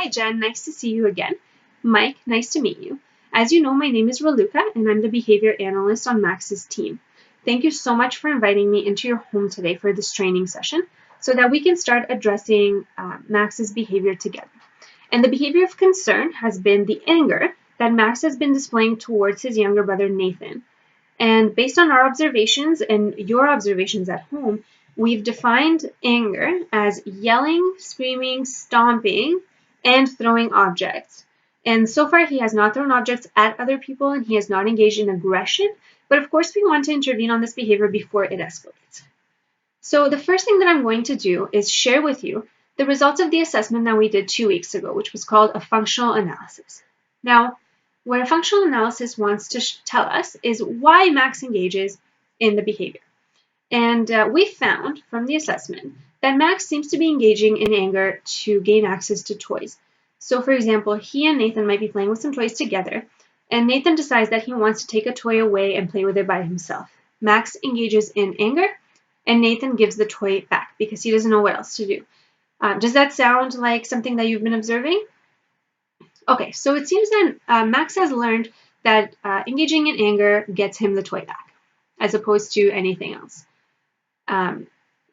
Hi Jen, nice to see you again. Mike, nice to meet you. As you know, my name is Raluca and I'm the behavior analyst on Max's team. Thank you so much for inviting me into your home today for this training session so that we can start addressing Max's behavior together. And the behavior of concern has been the anger that Max has been displaying towards his younger brother Nathan. And based on our observations and your observations at home, we've defined anger as yelling, screaming, stomping, and throwing objects. And so far, he has not thrown objects at other people and he has not engaged in aggression. But of course, we want to intervene on this behavior before it escalates. So the first thing that I'm going to do is share with you the results of the assessment that we did 2 weeks ago, which was called a functional analysis. Now, what a functional analysis wants to tell us is why Max engages in the behavior. And we found from the assessment that Max seems to be engaging in anger to gain access to toys. So for example, he and Nathan might be playing with some toys together, and Nathan decides that he wants to take a toy away and play with it by himself. Max engages in anger, and Nathan gives the toy back because he doesn't know what else to do. Does that sound like something that you've been observing? Okay, so it seems that Max has learned that engaging in anger gets him the toy back, as opposed to anything else.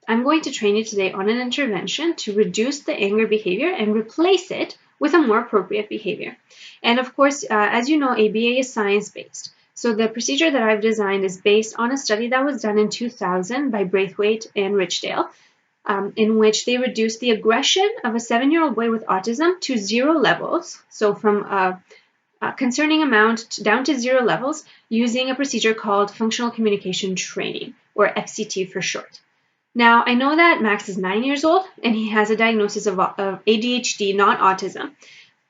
I'm going to train you today on an intervention to reduce the anger behavior and replace it with a more appropriate behavior. And of course, as you know, ABA is science-based. So the procedure that I've designed is based on a study that was done in 2000 by Braithwaite and Richdale, in which they reduced the aggression of a 7-year-old boy with autism to 0 levels. So from a concerning amount down to 0 levels using a procedure called functional communication training, or FCT for short. Now, I know that Max is 9 years old and he has a diagnosis of ADHD, not autism,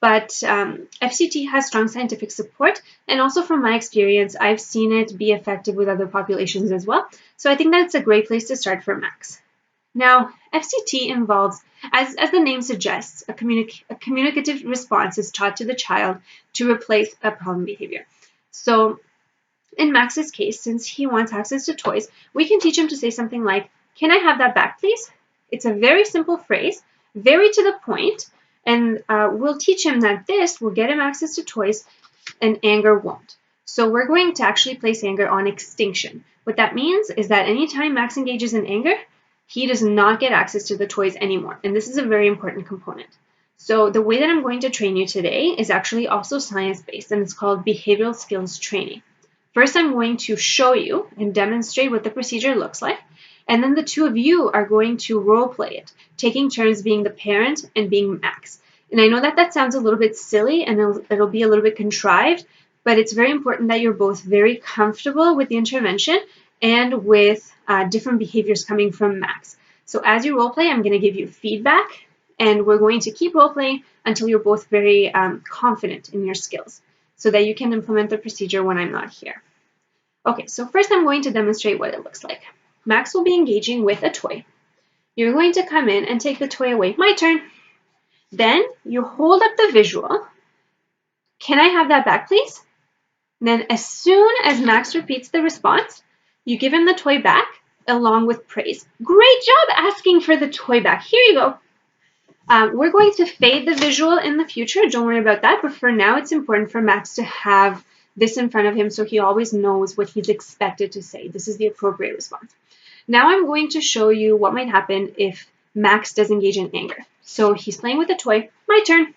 but FCT has strong scientific support, and also from my experience, I've seen it be effective with other populations as well. So I think that it's a great place to start for Max. Now, FCT involves, as the name suggests, a communicative response is taught to the child to replace a problem behavior. So in Max's case, since he wants access to toys, we can teach him to say something like, "Can I have that back, please?" It's a very simple phrase, very to the point, and we'll teach him that this will get him access to toys and anger won't. So we're going to actually place anger on extinction. What that means is that anytime Max engages in anger, he does not get access to the toys anymore. And this is a very important component. So the way that I'm going to train you today is actually also science-based, and it's called behavioral skills training. First, I'm going to show you and demonstrate what the procedure looks like. And then the two of you are going to role play it, taking turns being the parent and being Max. And I know that that sounds a little bit silly and it'll be a little bit contrived, but it's very important that you're both very comfortable with the intervention and with different behaviors coming from Max. So as you role play, I'm going to give you feedback, and we're going to keep role playing until you're both very confident in your skills so that you can implement the procedure when I'm not here. Okay, so first I'm going to demonstrate what it looks like. Max will be engaging with a toy. You're going to come in and take the toy away. My turn. Then you hold up the visual. "Can I have that back, please?" Then as soon as Max repeats the response, you give him the toy back along with praise. "Great job asking for the toy back. Here you go." We're going to fade the visual in the future. Don't worry about that. But for now, it's important for Max to have this in front of him so he always knows what he's expected to say. This is the appropriate response. Now I'm going to show you what might happen if Max does engage in anger. So he's playing with a toy. My turn.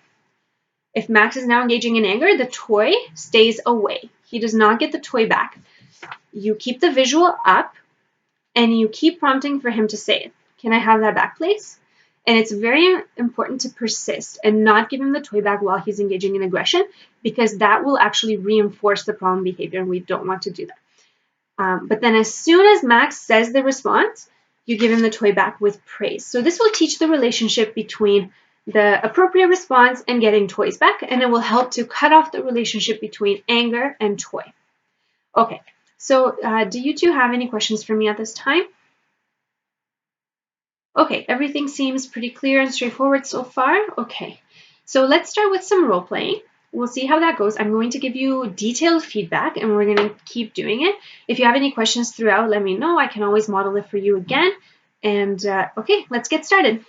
If Max is now engaging in anger, the toy stays away. He does not get the toy back. You keep the visual up and you keep prompting for him to say it. "Can I have that back, please?" And it's very important to persist and not give him the toy back while he's engaging in aggression, because that will actually reinforce the problem behavior, and we don't want to do that. But then as soon as Max says the response, you give him the toy back with praise. So this will teach the relationship between the appropriate response and getting toys back, and it will help to cut off the relationship between anger and toy. Okay, so do you two have any questions for me at this time? Okay, everything seems pretty clear and straightforward so far. Okay, so let's start with some role playing. We'll see how that goes. I'm going to give you detailed feedback and we're going to keep doing it. If you have any questions throughout, let me know. I can always model it for you again. And okay, let's get started.